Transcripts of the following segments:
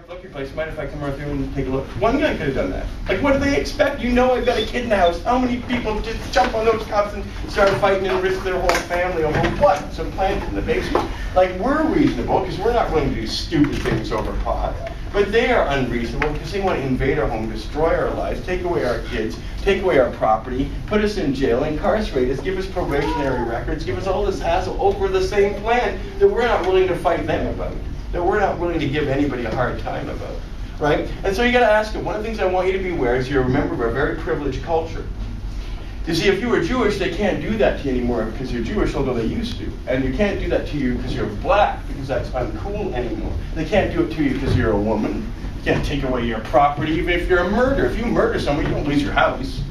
Marc, look your place. Mind if I come right through and take a look? One guy could have done that. Like, what do they expect? You know I've got a kid in the house. How many people just jump on those cops and start fighting and risk their whole family over what? Some plant in the basement? Like, we're reasonable because we're not willing to do stupid things over pot. But they are unreasonable because they want to invade our home, destroy our lives, take away our kids, take away our property, put us in jail, incarcerate us, give us probationary records, give us all this hassle over the same plan that we're not willing to fight them about, that we're not willing to give anybody a hard time about, right? And so you got to ask them. One of the things I want you to be aware is you're a member of a very privileged culture. You see, if you were Jewish, they can't do that to you anymore because you're Jewish, although they used to. And you can't do that to you because you're black, because that's uncool anymore. They can't do it to you because you're a woman. You can't take away your property, even if you're a murderer. If you murder someone, you don't lose your house.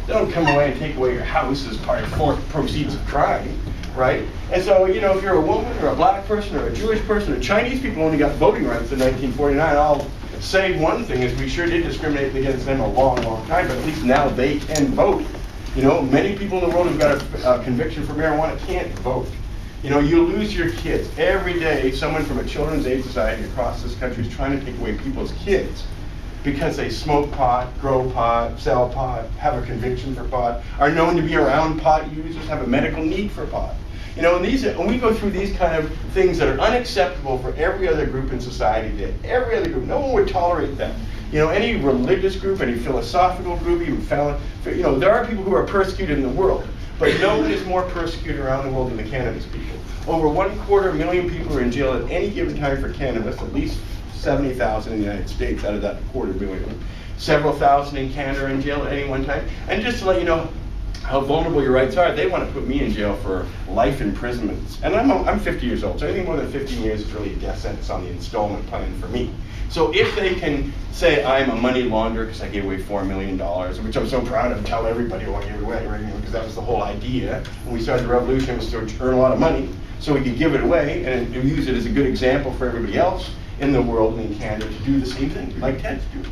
They don't come away and take away your house as part of proceeds of crime, right? And so, you know, if you're a woman or a black person or a Jewish person, or Chinese people only got voting rights in 1949, I'll say one thing is we sure did discriminate against them a long, long time, but at least now they can vote. You know, many people in the world who've got a conviction for marijuana can't vote. You know, you lose your kids. Every day, someone from a children's aid society across this country is trying to take away people's kids because they smoke pot, grow pot, sell pot, have a conviction for pot, are known to be around pot users, have a medical need for pot. You know, and when we go through these kind of things that are unacceptable for every other group in society today, every other group, no one would tolerate that. You know, any religious group, any philosophical group, even you know, there are people who are persecuted in the world, but no one is more persecuted around the world than the cannabis people. Over 250,000 people are in jail at any given time for cannabis, at least 70,000 in the United States out of that 250,000. Several thousand in Canada are in jail at any one time. And just to let you know how vulnerable your rights are, they want to put me in jail for life imprisonments. And I'm 50 years old, so anything more than 15 years is really a death sentence on the installment plan for me. So if they can say I'm a money launderer because I gave away $4 million, which I'm so proud of and tell everybody what I gave away, right? Because that was the whole idea. When we started the revolution, was to earn a lot of money so we could give it away and use it as a good example for everybody else in the world and in Canada to do the same thing, like Ted's doing,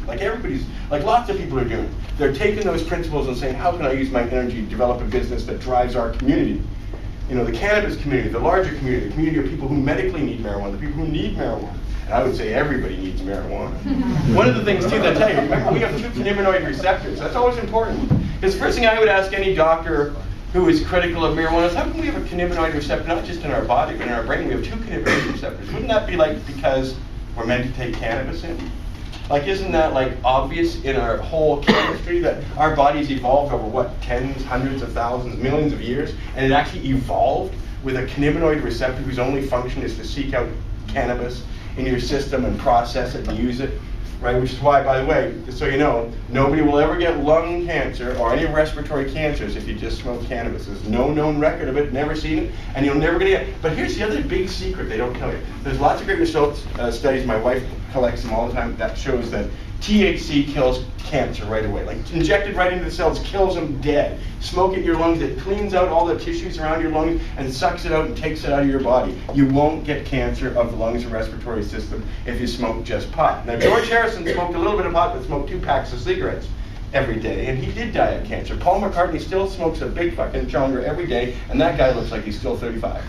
like lots of people are doing. They're taking those principles and saying, how can I use my energy to develop a business that drives our community? You know, the cannabis community, the larger community, the community of people who medically need marijuana, the people who need marijuana. And I would say everybody needs marijuana. One of the things too that I tell you, remember we have 2 cannabinoid receptors. That's always important. Because the first thing I would ask any doctor who is critical of marijuana is, how come we have a cannabinoid receptor, not just in our body, but in our brain? We have 2 cannabinoid receptors. Wouldn't that be like because we're meant to take cannabis in? Like, isn't that like obvious in our whole chemistry that our bodies evolved over what, tens, hundreds of thousands, millions of years, and it actually evolved with a cannabinoid receptor whose only function is to seek out cannabis in your system and process it and use it, right? Which is why, by the way, just so you know, nobody will ever get lung cancer or any respiratory cancers if you just smoke cannabis. There's no known record of it, never seen it, and you'll never get it. But here's the other big secret they don't tell you. There's lots of great results, studies, my wife collects them all the time, that shows that THC kills cancer right away. Like, injected right into the cells, kills them dead. Smoke it in your lungs, it cleans out all the tissues around your lungs and sucks it out and takes it out of your body. You won't get cancer of the lungs and respiratory system if you smoke just pot. Now, George Harrison smoked a little bit of pot, but smoked 2 packs of cigarettes every day, and he did die of cancer. Paul McCartney still smokes a big fucking jonger every day, and that guy looks like he's still 35.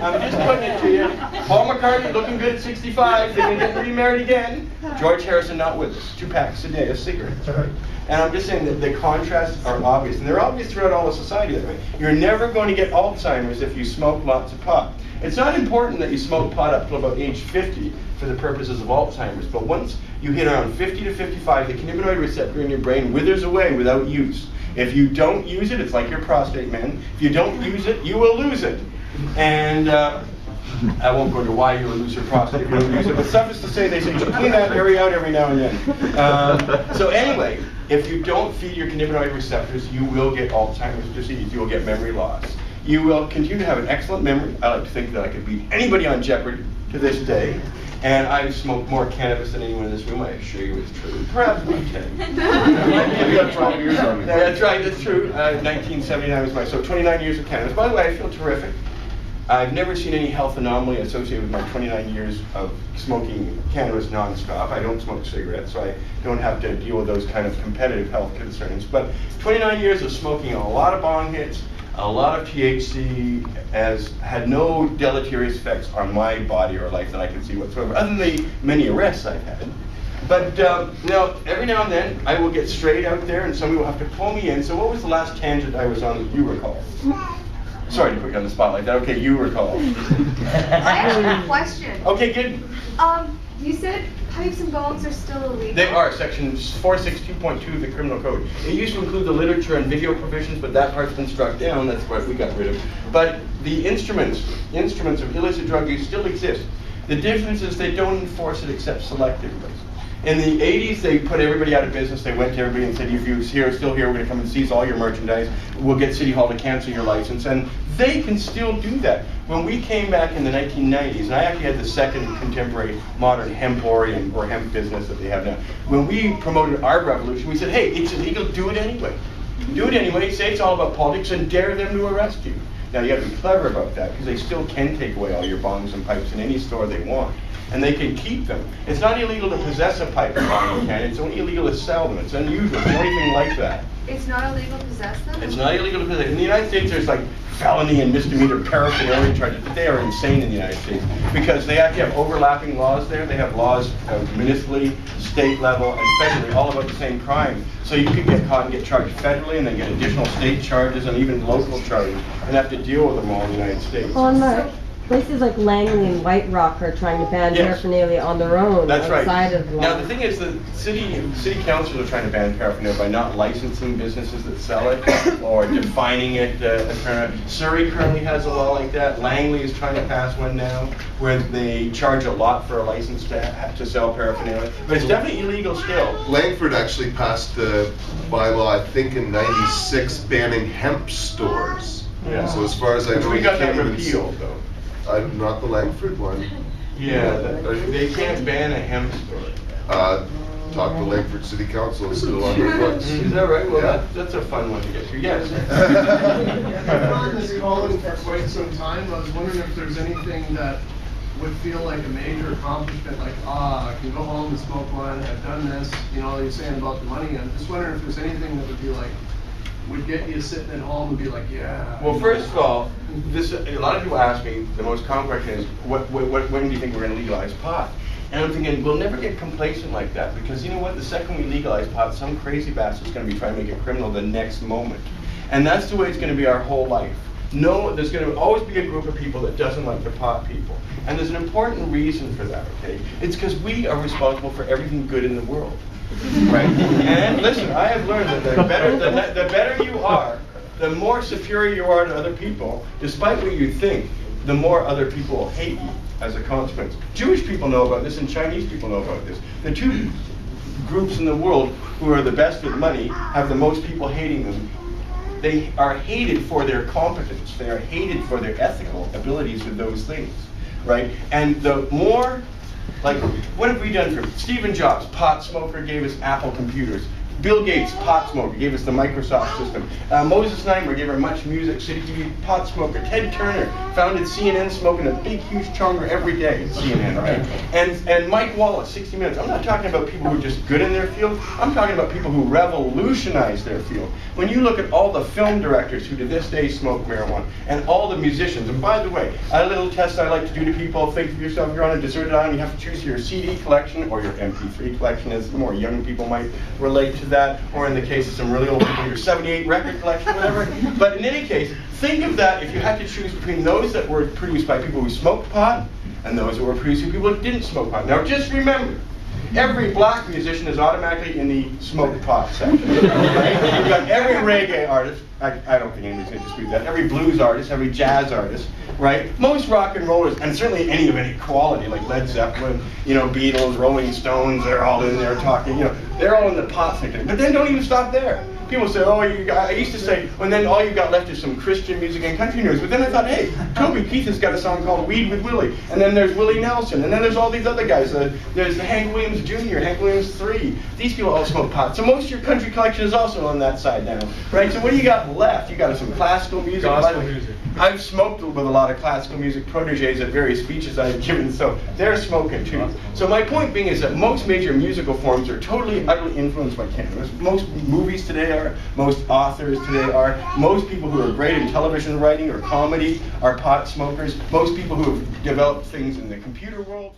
I'm just putting it to you. Paul McCartney looking good at 65, they're gonna get remarried again. George Harrison not with us. 2 packs a day of cigarettes, right? And I'm just saying that the contrasts are obvious, and they're obvious throughout all of society that way. You're never going to get Alzheimer's if you smoke lots of pot. It's not important that you smoke pot up till about age 50 for the purposes of Alzheimer's, but once you hit around 50 to 55, the cannabinoid receptor in your brain withers away without use. If you don't use it, it's like your prostate, man. If you don't use it, you will lose it. And I won't go into why you will lose your prostate if you don't use it, but suffice to say, they say you should clean that area out every now and then. So anyway, if you don't feed your cannabinoid receptors, you will get Alzheimer's disease. You will get memory loss. You will continue to have an excellent memory. I like to think that I could beat anybody on Jeopardy to this day. And I've smoked more cannabis than anyone in this room. I assure you it's true. Perhaps me 10. You got 12 years on me. That's right, that's true. 1979 was so 29 years of cannabis. By the way, I feel terrific. I've never seen any health anomaly associated with my 29 years of smoking cannabis nonstop. I don't smoke cigarettes, so I don't have to deal with those kind of competitive health concerns. But 29 years of smoking a lot of bong hits, a lot of THC has had no deleterious effects on my body or life that I can see whatsoever, other than the many arrests I've had. But now, every now and then, I will get straight out there and somebody will have to pull me in. So what was the last tangent I was on that you recall? Sorry to put you on the spot like that. Okay, you recall. I actually have a question. Okay, good. You said pipes and bongs are still illegal? They are, section 462.2 of the criminal code. It used to include the literature and video provisions, but that part's been struck down. That's what we got rid of. But the instruments of illicit drug use still exist. The difference is they don't enforce it except selectively. In the 80s, they put everybody out of business. They went to everybody and said, if you're still here, we're going to come and seize all your merchandise. We'll get City Hall to cancel your license. And they can still do that. When we came back in the 1990s, and I actually had the second contemporary modern hemporium or hemp business that they have now. When we promoted our revolution, we said, hey, it's illegal, do it anyway. Do it anyway, say it's all about politics, and dare them to arrest you. Now, you have to be clever about that, because they still can take away all your bongs and pipes in any store they want. And they can keep them. It's not illegal to possess a pipe or bong in Canada. It's only illegal to sell them. It's unusual. It's anything like that. It's not illegal to possess them? It's not illegal to possess. In the United States, there's like felony and misdemeanor paraphernalia charges, but they are insane in the United States because they actually have overlapping laws there. They have laws municipally, state level, and federally, all about the same crime. So you could get caught and get charged federally, and then get additional state charges and even local charges, and have to deal with them all in the United States. Well, Marc, places like Langley and White Rock are trying to ban paraphernalia on their own. That's outside right. of the law. Now the thing is, the city councils are trying to ban paraphernalia by not licensing businesses that sell it or defining it. Surrey currently has a law like that. Langley is trying to pass one now where they charge a lot for a license to sell paraphernalia, but it's definitely illegal still. Langford actually passed a bylaw, I think in '96, banning hemp stores. Yeah. So as far as I know, we you got can't that even repealed though. Not the Langford one. Yeah, they can't ban a hemp store. Talk to Langford City Council, it's still on their books. Is that right? Well, that's a fun one to get through. Yes. I've been on this calling for quite some time. I was wondering if there's anything that would feel like a major accomplishment, like, I can go home and smoke one, I've done this, you know, you're saying about the money. I'm just wondering if there's anything that would be like, would get you sitting at home and be like, yeah. Well, first of all, a lot of people ask me, the most common question is, when do you think we're going to legalize pot? And I'm thinking, we'll never get complacent like that, because you know what, the second we legalize pot, some crazy bastard's going to be trying to make it criminal the next moment. And that's the way it's going to be our whole life. No, there's going to always be a group of people that doesn't like the pot people. And there's an important reason for that, okay? It's because we are responsible for everything good in the world. Right? And listen, I have learned that the better you are, the more superior you are to other people, despite what you think, the more other people will hate you as a consequence. Jewish people know about this and Chinese people know about this. The two groups in the world who are the best with money have the most people hating them. They are hated for their competence. They are hated for their ethical abilities with those things, right? And the more, like, what have we done for Stephen Jobs, pot smoker, gave us Apple computers. Bill Gates, pot smoker, gave us the Microsoft system. Moses Neimer gave her Much Music, City TV, pot smoker. Ted Turner founded CNN, smoking a big, huge chonger every day at CNN, right? And Mike Wallace, 60 Minutes. I'm not talking about people who are just good in their field. I'm talking about people who revolutionized their field. When you look at all the film directors who to this day smoke marijuana, and all the musicians, and by the way, a little test I like to do to people, think of yourself, you're on a deserted island, you have to choose your CD collection or your MP3 collection, as more young people might relate to that, or in the case of some really old people, your 78 record collection, whatever. But in any case, think of that if you had to choose between those that were produced by people who smoked pot and those that were produced by people who didn't smoke pot. Now just remember, every black musician is automatically in the smoked pot section. Right? You've got every reggae artist, I don't think anybody's going to dispute that, every blues artist, every jazz artist, right? Most rock and rollers, and certainly any of any quality, like Led Zeppelin, you know, Beatles, Rolling Stones, they're all in there talking, you know, they're all in the pot section. But then don't even stop there. People say, oh, I used to say, and then all you've got left is some Christian music and country news. But then I thought, hey, Toby Keith has got a song called Weed with Willie. And then there's Willie Nelson. And then there's all these other guys. There's Hank Williams Jr., Hank Williams III. These people all smoke pot. So most of your country collection is also on that side now. Right? So what do you got left? You got some classical music. Gospel music. I've smoked with a lot of classical music proteges at various speeches I've given, so they're smoking too. So my point being is that most major musical forms are totally, utterly influenced by cannabis. Most movies today are, most authors today are, most people who are great in television writing or comedy are pot smokers. Most people who have developed things in the computer world.